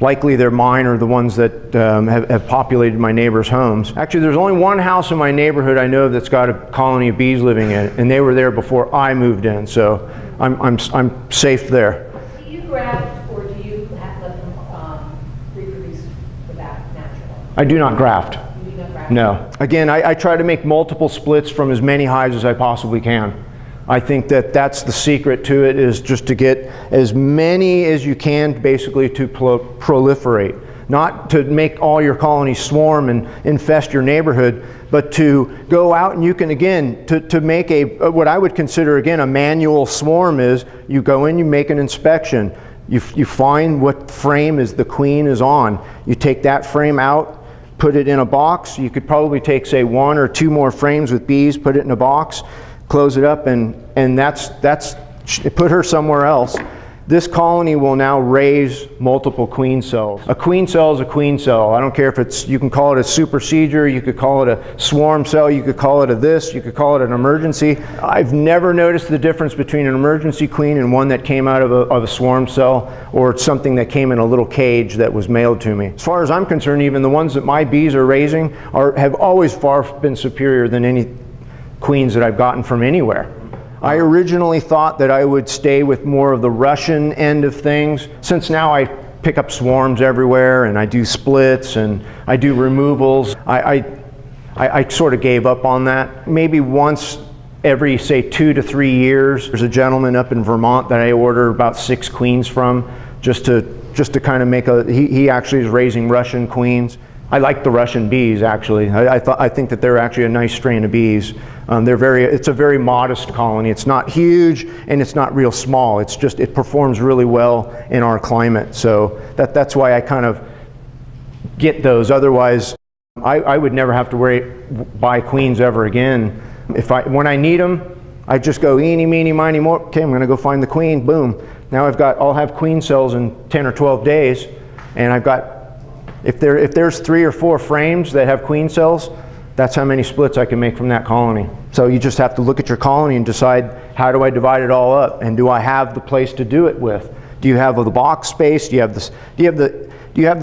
Likely they're mine or the ones that have populated my neighbors' homes. Actually, there's only one house in my neighborhood I know that's got a colony of bees living in it, and they were there before I moved in, so I'm safe there. Do you graft or do you have let them reproduce without natural? I do not graft. You do not graft? No. Again, I try to make multiple splits from as many hives as I possibly can. I think that's the secret to it, is just to get as many as you can basically to proliferate. Not to make all your colonies swarm and infest your neighborhood, but to go out and you can, again, to make what I would consider, again, a manual swarm is, you go in, you make an inspection. You find what frame the queen is on. You take that frame out, put it in a box. You could probably take, say, 1 or 2 more frames with bees, put it in a box, close it up, and that's put her somewhere else. This colony will now raise multiple queen cells. A queen cell is a queen cell. I don't care if you can call it a supersedure, you could call it a swarm cell, you could call it a this, you could call it an emergency. I've never noticed the difference between an emergency queen and one that came out of a swarm cell, or something that came in a little cage that was mailed to me. As far as I'm concerned, even the ones that my bees are raising have always far been superior than any queens that I've gotten from anywhere. I originally thought that I would stay with more of the Russian end of things. Since now I pick up swarms everywhere and I do splits and I do removals, I sort of gave up on that. Maybe once every, say, 2 to 3 years, there's a gentleman up in Vermont that I order about 6 queens from, just to kind of make he actually is raising Russian queens. I like the Russian bees, actually. I think that they're actually a nice strain of bees. It's a very modest colony. It's not huge and it's not real small. It's just, it performs really well in our climate. So that's why I kind of get those. Otherwise, I would never have to buy queens ever again. When I need them, I just go eeny, meeny, miny, mo. Okay, I'm going to go find the queen. Boom. Now I'll have queen cells in 10 or 12 days, and I've got. If there's 3 or 4 frames that have queen cells, that's how many splits I can make from that colony. So you just have to look at your colony and decide, how do I divide it all up? And do I have the place to do it with? Do you have the box space? Do you have the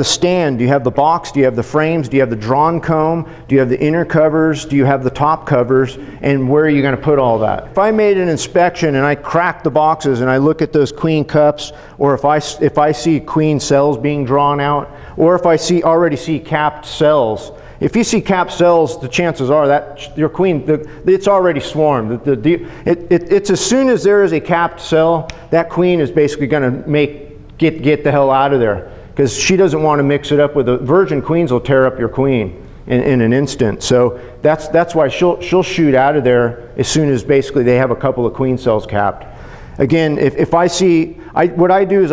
stand? Do you have the box? Do you have the frames? Do you have the drawn comb? Do you have the inner covers? Do you have the top covers? And where are you going to put all that? If I made an inspection and I crack the boxes and I look at those queen cups, or if I see queen cells being drawn out, or if I already see capped cells. If you see capped cells, the chances are that your queen, it's already swarmed. It's as soon as there is a capped cell, that queen is basically going to get the hell out of there, because she doesn't want to mix it up with virgin queens will tear up your queen in an instant. So that's why she'll shoot out of there as soon as basically they have a couple of queen cells capped. Again, if I see, what I do is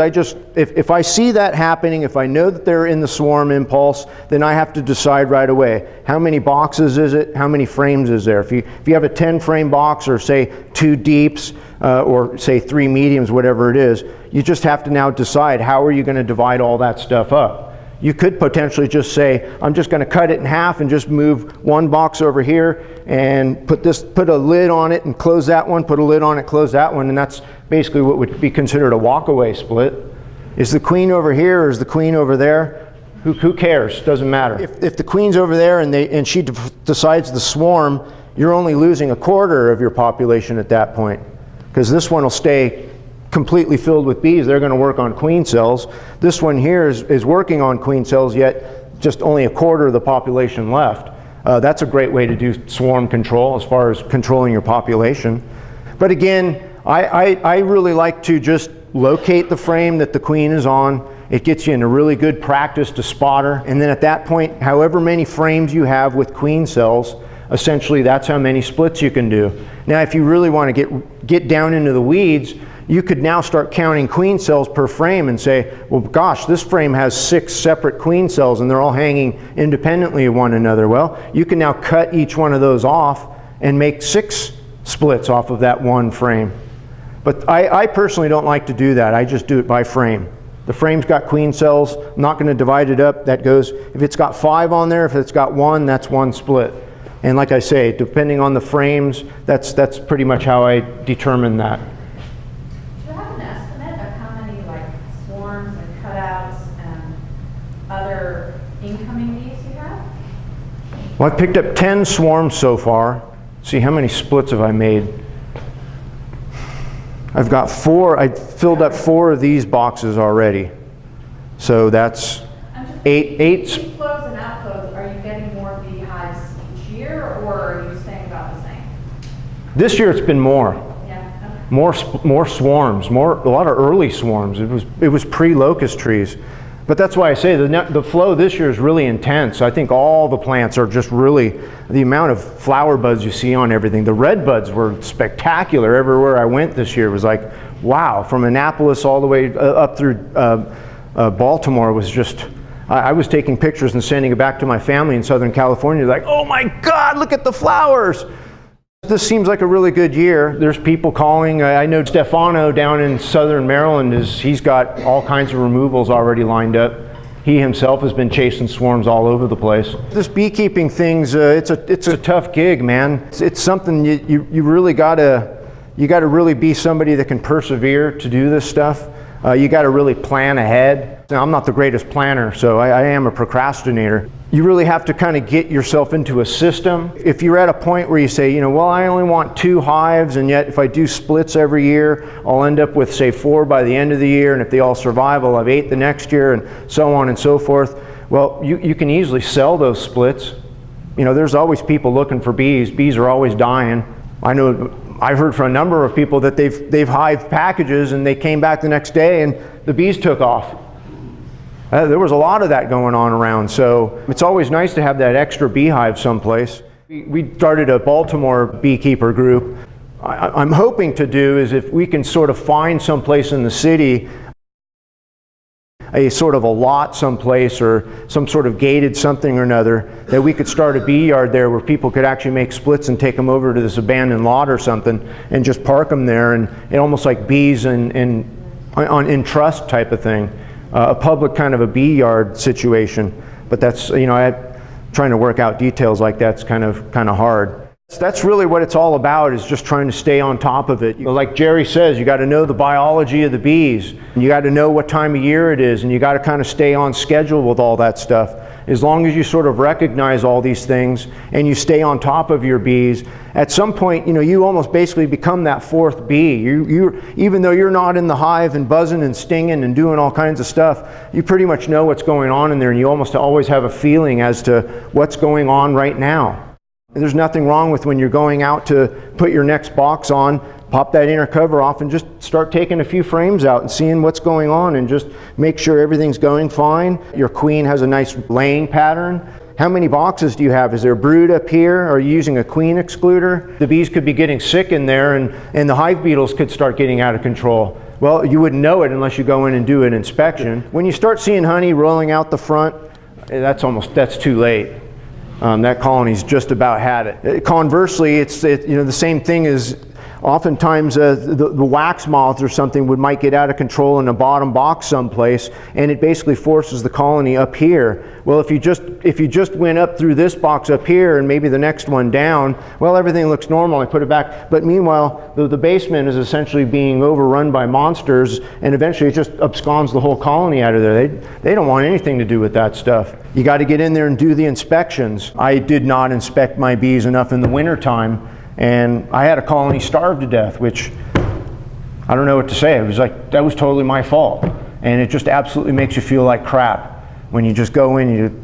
if I see that happening, if I know that they're in the swarm impulse, then I have to decide right away, how many boxes is it, how many frames is there? If you have a 10 frame box, or say 2 deeps, or say 3 mediums, whatever it is, you just have to now decide, how are you going to divide all that stuff up? You could potentially just say, I'm just going to cut it in half and just move one box over here and put a lid on it and close that one, put a lid on it, close that one, and that's basically what would be considered a walkaway split. Is the queen over here or is the queen over there? Who cares? Doesn't matter. If the queen's over there and she decides to swarm, you're only losing 1/4 of your population at that point, because this one will stay completely filled with bees. They're going to work on queen cells. This one here is working on queen cells, yet just only 1/4 of the population left. That's a great way to do swarm control as far as controlling your population. But again, I really like to just locate the frame that the queen is on. It gets you in a really good practice to spot her. And then at that point, however many frames you have with queen cells, essentially that's how many splits you can do. Now, if you really want to get down into the weeds, you could now start counting queen cells per frame and say, well, gosh, this frame has 6 separate queen cells and they're all hanging independently of one another. Well, you can now cut each one of those off and make 6 splits off of that one frame. But I personally don't like to do that. I just do it by frame. The frame's got queen cells. I'm not going to divide it up. That goes, if it's got 5 on there, if it's got 1, that's 1 split. And like I say, depending on the frames, that's pretty much how I determine that. Do you have an estimate of how many like swarms and cutouts and other incoming bees you have? Well, I've picked up 10 swarms so far. See, how many splits have I made? I've got 4, I filled up 4 of these boxes already. So that's 8. Inflows and outflows, are you getting more beehives each year, or are you staying about the same? This year it's been more. Yeah. Okay. More swarms, a lot of early swarms. It was pre-locust trees. But that's why I say the flow this year is really intense. I think all the plants are just really, the amount of flower buds you see on everything. The red buds were spectacular everywhere I went this year. It was like, wow, from Annapolis all the way up through Baltimore was just, I was taking pictures and sending it back to my family in Southern California, like, oh my God, look at the flowers. This seems like a really good year. There's people calling. I know Stefano down in Southern Maryland, he's got all kinds of removals already lined up. He himself has been chasing swarms all over the place. This beekeeping thing's, it's a tough gig, man. It's something you really gotta really be somebody that can persevere to do this stuff. You gotta really plan ahead. Now, I'm not the greatest planner, so I am a procrastinator. You really have to kind of get yourself into a system. If you're at a point where you say, you know, well, I only want 2 hives, and yet if I do splits every year, I'll end up with, say, 4 by the end of the year, and if they all survive, I'll have 8 the next year, and so on and so forth. Well, you can easily sell those splits. You know, there's always people looking for bees. Bees are always dying. I know, I've heard from a number of people that they've hived packages, and they came back the next day, and the bees took off. There was a lot of that going on around, so it's always nice to have that extra beehive someplace. We started a Baltimore beekeeper group. I'm hoping to do is if we can sort of find someplace in the city, a sort of a lot someplace or some sort of gated something or another, that we could start a bee yard there where people could actually make splits and take them over to this abandoned lot or something and just park them there, and almost like bees in trust type of thing. A public kind of a bee yard situation, but that's, you know, trying to work out details like that's kind of hard. That's really what it's all about, is just trying to stay on top of it. Like Jerry says, you got to know the biology of the bees. You got to know what time of year it is, and you got to kind of stay on schedule with all that stuff. As long as you sort of recognize all these things and you stay on top of your bees, at some point, you almost basically become that fourth bee. Even though you're not in the hive and buzzing and stinging and doing all kinds of stuff, you pretty much know what's going on in there, and you almost always have a feeling as to what's going on right now. And there's nothing wrong with when you're going out to put your next box on, pop that inner cover off and just start taking a few frames out and seeing what's going on, and just make sure everything's going fine. Your queen has a nice laying pattern. How many boxes do you have? Is there brood up here? Are you using a queen excluder? The bees could be getting sick in there, and the hive beetles could start getting out of control. Well, you wouldn't know it unless you go in and do an inspection. When you start seeing honey rolling out the front, that's too late. That colony's just about had it. Conversely, it's the same thing as oftentimes the wax moths or something might get out of control in a bottom box someplace, and it basically forces the colony up here. Well, if you just went up through this box up here and maybe the next one down, well, everything looks normal. I put it back. But meanwhile, the basement is essentially being overrun by monsters, and eventually it just absconds the whole colony out of there. They don't want anything to do with that stuff. You got to get in there and do the inspections. I did not inspect my bees enough in the wintertime, and I had a colony starve to death, which I don't know what to say. It was like, that was totally my fault. And it just absolutely makes you feel like crap when you just go in,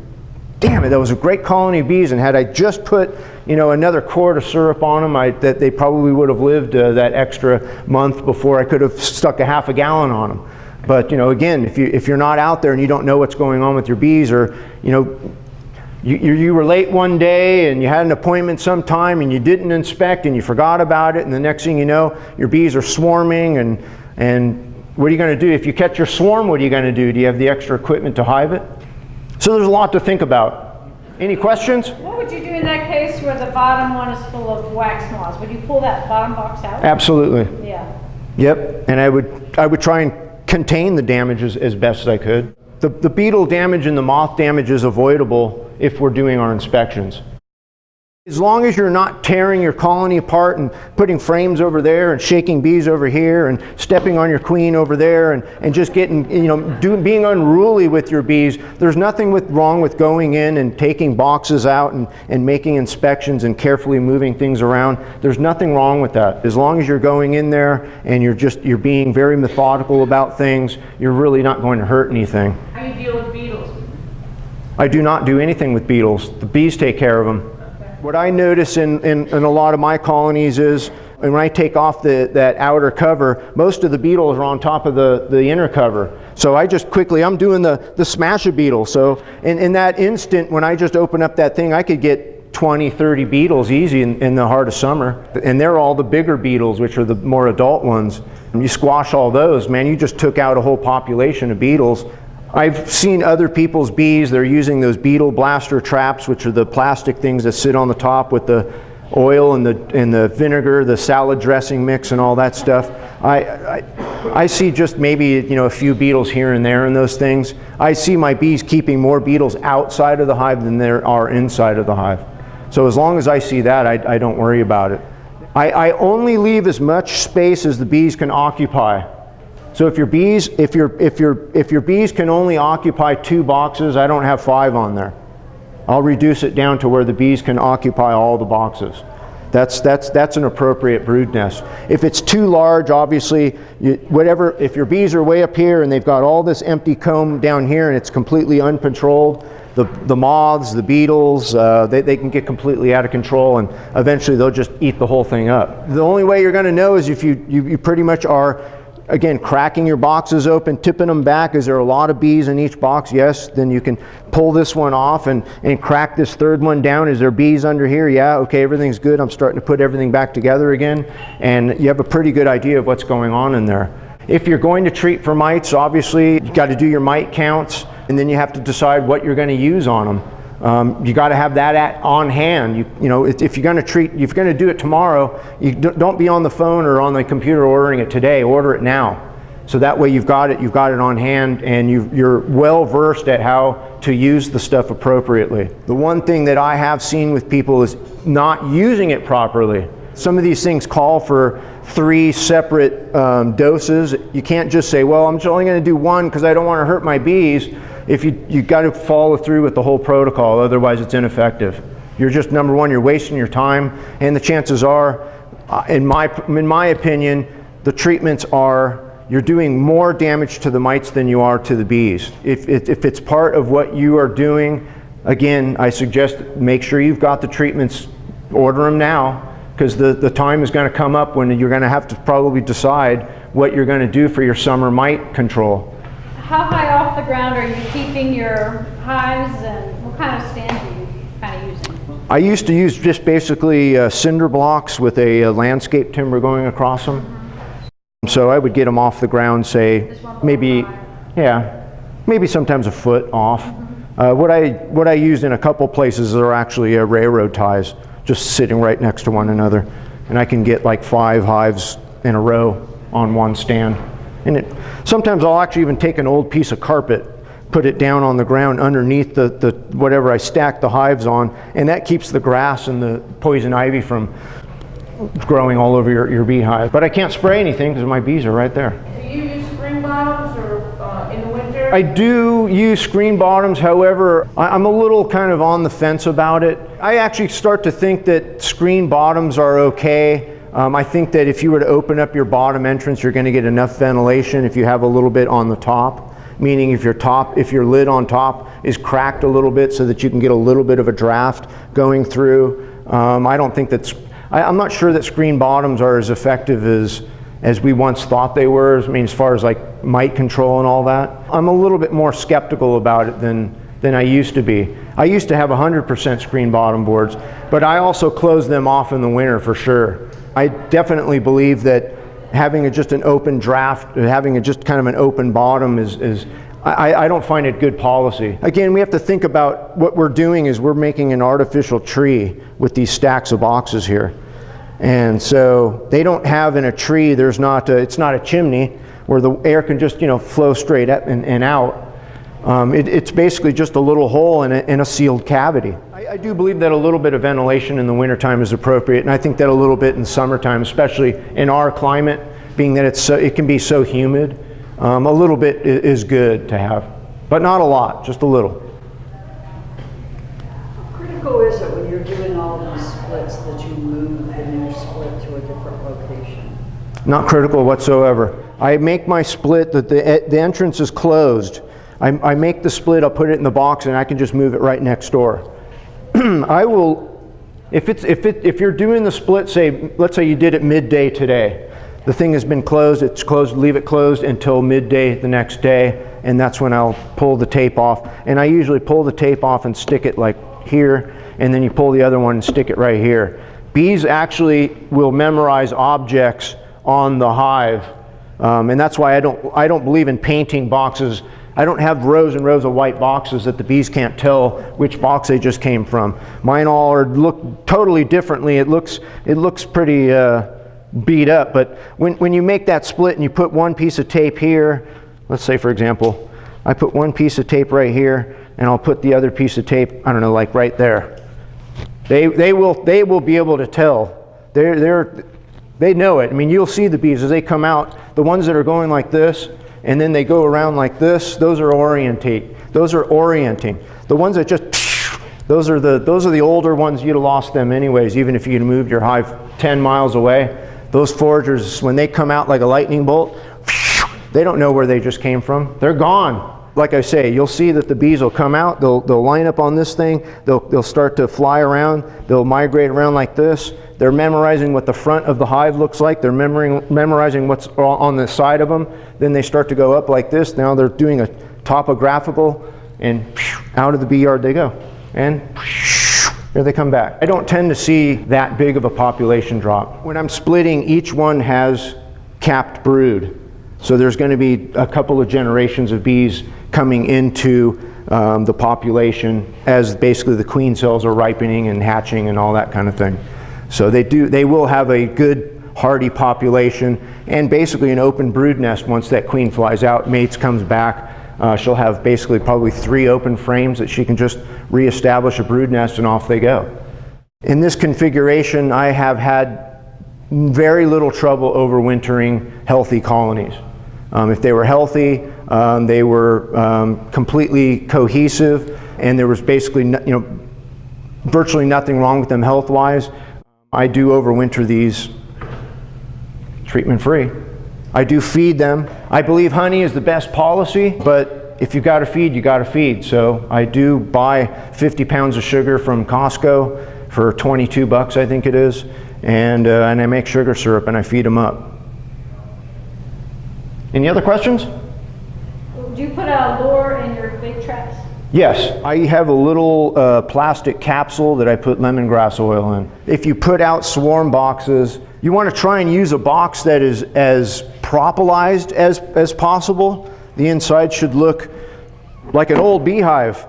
damn it, that was a great colony of bees, and had I just put another quart of syrup on them, that they probably would have lived that extra month before I could have stuck a half a gallon on them. But again, if you're not out there and you don't know what's going on with your bees, or you were late one day and you had an appointment sometime and you didn't inspect and you forgot about it, and the next thing you know, your bees are swarming, and what are you going to do? If you catch your swarm, what are you going to do? Do you have the extra equipment to hive it? So there's a lot to think about. Any questions? What would you do in that case where the bottom one is full of wax moths? Would you pull that bottom box out? Absolutely. Yeah. Yep, and I would try and contain the damages as best as I could. The beetle damage and the moth damage is avoidable if we're doing our inspections. As long as you're not tearing your colony apart and putting frames over there and shaking bees over here and stepping on your queen over there and just getting, being unruly with your bees, there's nothing wrong with going in and taking boxes out and making inspections and carefully moving things around. There's nothing wrong with that. As long as you're going in there and you're being very methodical about things, you're really not going to hurt anything. How do you deal with beetles? I do not do anything with beetles. The bees take care of them. What I notice in a lot of my colonies is, when I take off that outer cover, most of the beetles are on top of the inner cover. So I just quickly, I'm doing the smash a beetle. So in that instant, when I just open up that thing, I could get 20, 30 beetles easy in the heart of summer. And they're all the bigger beetles, which are the more adult ones. And you squash all those, man, you just took out a whole population of beetles. I've seen other people's bees, they're using those beetle blaster traps, which are the plastic things that sit on the top with the oil and the vinegar, the salad dressing mix and all that stuff. I see just maybe a few beetles here and there in those things. I see my bees keeping more beetles outside of the hive than there are inside of the hive. So as long as I see that, I don't worry about it. I only leave as much space as the bees can occupy. So if your bees can only occupy 2 boxes, I don't have 5 on there. I'll reduce it down to where the bees can occupy all the boxes. That's an appropriate brood nest. If it's too large, obviously, if your bees are way up here and they've got all this empty comb down here and it's completely uncontrolled, the moths, the beetles, they can get completely out of control, and eventually they'll just eat the whole thing up. The only way you're going to know is if you pretty much are, again, cracking your boxes open, tipping them back. Is there a lot of bees in each box? Yes. Then you can pull this one off and crack this third one down. Is there bees under here? Yeah. Okay, everything's good. I'm starting to put everything back together again. And you have a pretty good idea of what's going on in there. If you're going to treat for mites, obviously, you got to do your mite counts, and then you have to decide what you're going to use on them. You got to have that on hand. If you're going to treat, if you're going to do it tomorrow, you don't be on the phone or on the computer ordering it today. Order it now, so that way you've got it on hand, and you're well versed at how to use the stuff appropriately. The one thing that I have seen with people is not using it properly. Some of these things call for 3 separate doses. You can't just say, well, I'm only going to do 1 because I don't want to hurt my bees. If you got to follow through with the whole protocol, otherwise it's ineffective. You're just, number one, you're wasting your time, and the chances are, in my opinion, the treatments are, you're doing more damage to the mites than you are to the bees. If it's part of what you are doing, again, I suggest make sure you've got the treatments, order them now, because the time is going to come up when you're going to have to probably decide what you're going to do for your summer mite control. How high off the ground are you keeping your hives, and what kind of stand are you kind of using? I used to use just basically cinder blocks with a landscape timber going across them. So I would get them off the ground, say maybe, yeah, maybe sometimes a foot off. What I used in a couple places are actually railroad ties, just sitting right next to one another, and I can get like 5 hives in a row on one stand. And sometimes I'll actually even take an old piece of carpet, put it down on the ground underneath the whatever I stack the hives on, and that keeps the grass and the poison ivy from growing all over your beehive. But I can't spray anything because my bees are right there. Do you use screen bottoms or in the winter? I do use screen bottoms, however, I'm a little kind of on the fence about it. I actually start to think that screen bottoms are okay. I think that if you were to open up your bottom entrance, you're going to get enough ventilation if you have a little bit on the top. Meaning if your lid on top is cracked a little bit so that you can get a little bit of a draft going through. I don't think that's, I'm not sure that screen bottoms are as effective as we once thought they were. I mean, as far as like mite control and all that. I'm a little bit more skeptical about it than I used to be. I used to have 100% screen bottom boards, but I also closed them off in the winter for sure. I definitely believe that having just an open draft, having just kind of an open bottom I don't find it good policy. Again, we have to think about what we're doing is we're making an artificial tree with these stacks of boxes here. And so they don't have in a tree, it's not a chimney where the air can just flow straight up and out. It's basically just a little hole in a sealed cavity. I do believe that a little bit of ventilation in the wintertime is appropriate, and I think that a little bit in summertime, especially in our climate, being that it can be so humid, a little bit is good to have, but not a lot, just a little. How critical is it when you're doing all these splits that you move the new split to a different location? Not critical whatsoever. I make my split that the entrance is closed. I make the split, I'll put it in the box, and I can just move it right next door. I will, if you're doing the split, let's say you did it midday today. The thing has been closed, it's closed, leave it closed until midday the next day, and that's when I'll pull the tape off. And I usually pull the tape off and stick it like here, and then you pull the other one and stick it right here. Bees actually will memorize objects on the hive, and that's why I don't believe in painting boxes. I don't have rows and rows of white boxes that the bees can't tell which box they just came from. Mine all look totally differently. It looks pretty beat up, but when you make that split and you put one piece of tape here, let's say for example, I put one piece of tape right here, and I'll put the other piece of tape, I don't know, like right there. They will be able to tell. They know it. I mean, you'll see the bees as they come out. The ones that are going like this, and then they go around like this, those are orienting. The ones that just, those are the older ones. You'd have lost them anyways, even if you'd moved your hive 10 miles away. Those foragers, when they come out like a lightning bolt, they don't know where they just came from. They're gone. Like I say, you'll see that the bees will come out, they'll line up on this thing, they'll start to fly around, they'll migrate around like this. They're memorizing what the front of the hive looks like. They're memorizing what's on the side of them. Then they start to go up like this. Now they're doing a topographical, and out of the bee yard they go. And here they come back. I don't tend to see that big of a population drop. When I'm splitting, each one has capped brood. So there's going to be a couple of generations of bees coming into the population as basically the queen cells are ripening and hatching and all that kind of thing. So they will have a good hardy population and basically an open brood nest. Once that queen flies out, mates comes back, she'll have basically probably 3 open frames that she can just reestablish a brood nest, and off they go. In this configuration, I have had very little trouble overwintering healthy colonies. If they were healthy, they were completely cohesive, and there was basically virtually nothing wrong with them health-wise. I do overwinter these treatment-free. I do feed them. I believe honey is the best policy, but if you got to feed, you got to feed. So I do buy 50 pounds of sugar from Costco for 22 bucks, I think it is, and I make sugar syrup and I feed them up. Any other questions? Do you put a lure in your big traps? Yes, I have a little plastic capsule that I put lemongrass oil in. If you put out swarm boxes, you want to try and use a box that is as propolized as possible. The inside should look like an old beehive.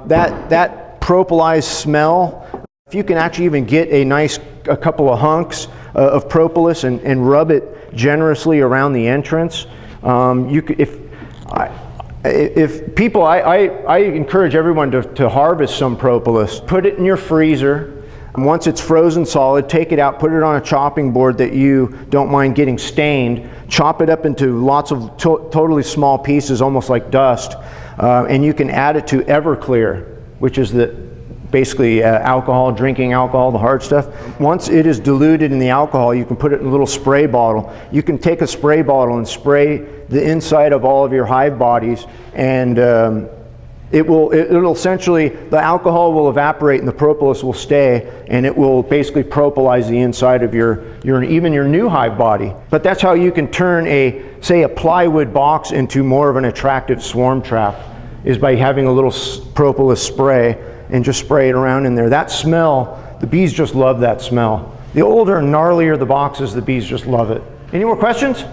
That propolized smell, if you can actually even get a couple of hunks of propolis and rub it generously around the entrance, if people, I encourage everyone to harvest some propolis. Put it in your freezer. And once it's frozen solid, take it out, put it on a chopping board that you don't mind getting stained, chop it up into lots of totally small pieces, almost like dust, and you can add it to Everclear, which is basically alcohol, drinking alcohol, the hard stuff. Once it is diluted in the alcohol, you can put it in a little spray bottle. You can take a spray bottle and spray the inside of all of your hive bodies, and it'll essentially, the alcohol will evaporate and the propolis will stay, and it will basically propolize the inside of even your new hive body. But that's how you can turn say a plywood box into more of an attractive swarm trap, is by having a little propolis spray and just spray it around in there. That smell, the bees just love that smell. The older and gnarlier the boxes, the bees just love it. Any more questions?